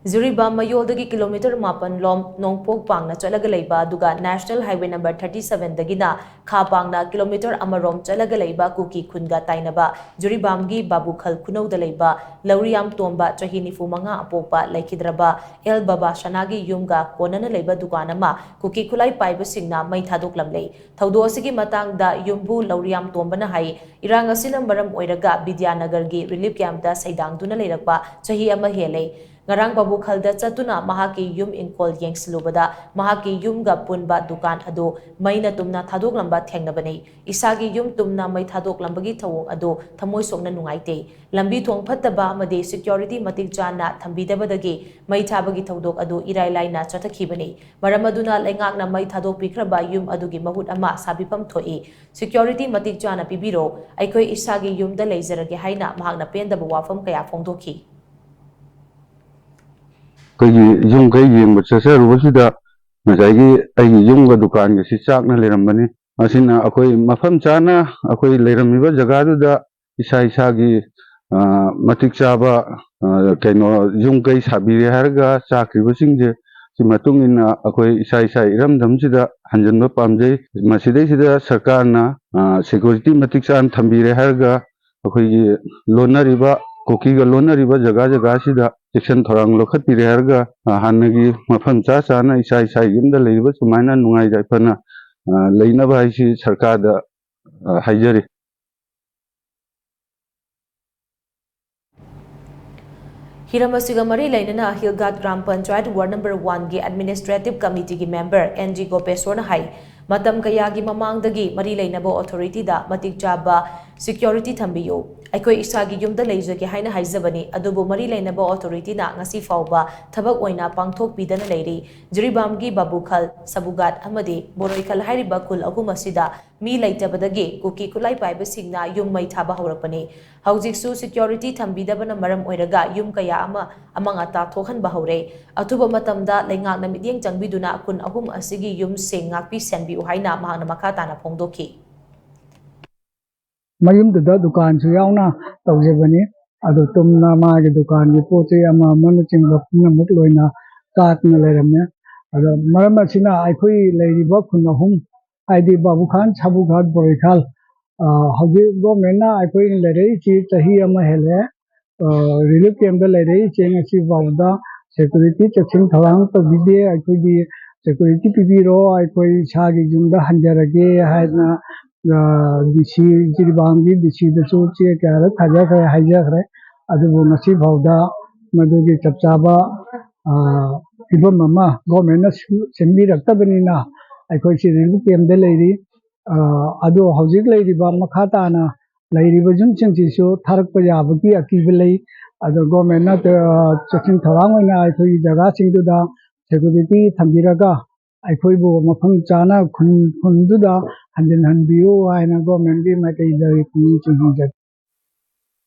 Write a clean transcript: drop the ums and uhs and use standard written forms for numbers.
Jiribam Mayodagi kilometer mapan lom nongpok pangna chalaga leiba duga National Highway number 37 dagina kha pangna kilometer amarom chalaga leiba Kuki khunga tainaba Jiribamgi babu khal khunau da leiba Lauriam Tomba chahi nifu manga apokpa laikhidraba El Baba Shanagi yumga konana leiba dukanama Kuki khutlai paiba singna Mei Thadoklamle thaudo asigi matang da yumbu Lauriam Tombana hai irang asina maram oiraga Vidyanagargi relief camp da saidang duna leirakpa chahi ama hele Ngarang babu khalda chatuna mahaki yum inkol yengslubada mahaki yum ga punba dukan ado maina tumna Thadoklamba thengnabani isagi yum tumna Mei Thadoklambi thawong ado thamoi sokna nungaite lambi thong phattaba amade security matik chana thambidabadagi Mei Thabagi thawdok ado irai laina chatakhibani maramaduna lengakna Mei Thadokpikraba yum adugi mahut ama sabipam thoi security matik chana pibiro aikoi isagi yum da leizarage haina mahakna pendaba wafam kaya phongdokhi yung kay yung sasarubasida masaygi ay yung dukan kasi sak na liramani asina ako'y mafam chana ako'y liramiba jagado isa-isagi matik saba keno yung kay sabiri harga sakriba singje si matungin ako'y isa-isa iramdam sida hanjanba pamjay masiday sida sarkar na security matik saan thambire harga ako'y lonariba Kuki ga lonariba jaga sida section thorang lokhat pire harga hanagi mafam cha na isa yumda leiba sumaina nungai jaipana leina ba isi sarkar da haijari Hiramasiga Mari Lainana Hilgat Gram Panchayat Ward number 1 gi Administrative Committee gi member NG Gopeswarna hai matam kayagi mamangdagi Mari Lainabo Authority da matik chaba security thambiyo aikoi isagi yumda leijage haina haijabani adubu Mari Lainabo Authority na ngasi fauba thabak oina pangthok pidana leiri Jiribamgi babukhal sabugat amadi boroikhal hairiba khul ahum asida mi leitabadagi Kuki khutlai paiba singna yum Mei Thaba haurakpani haujiksu security thambidabana maram oiraga yum kaya amanga ta thokhan bahore atuba matamda lengakna midyeng changbiduna kun ahum asigi yum sing ngakpi senbi uhaina mahangna makata na phongdokhi mayum da dukan su yauna tawjebani adu tumna ma ge dukan ge poche ama man chingba puna muk loina tak na leramne adu maram asina aikoi leiriba khunahum aidi babu khan sabu ghat borikhal hoji government na aikoi lerei chi chahi ama hele relief camp da lerei cheng asi bawda security checking thawang to bide aikoi di security pibiro aikoi sagi jumda hanjarage haina DC Jiribamgi DC da so che kara thaja kare haja kare adu ngasi bawda madugi chapchaba ibam mama government na senbi raktabani na aikoi si relief camp da leiri adu hojik leiri ba makhata na leiri ba jum chingchi so tharak pa yabaki akiba lei adu government na checking thawang oina aikoi jaga singdu da security thambiraga aikoi bo mafam chana khundu da hanjin hanbiyo aina government gi makai da kun ching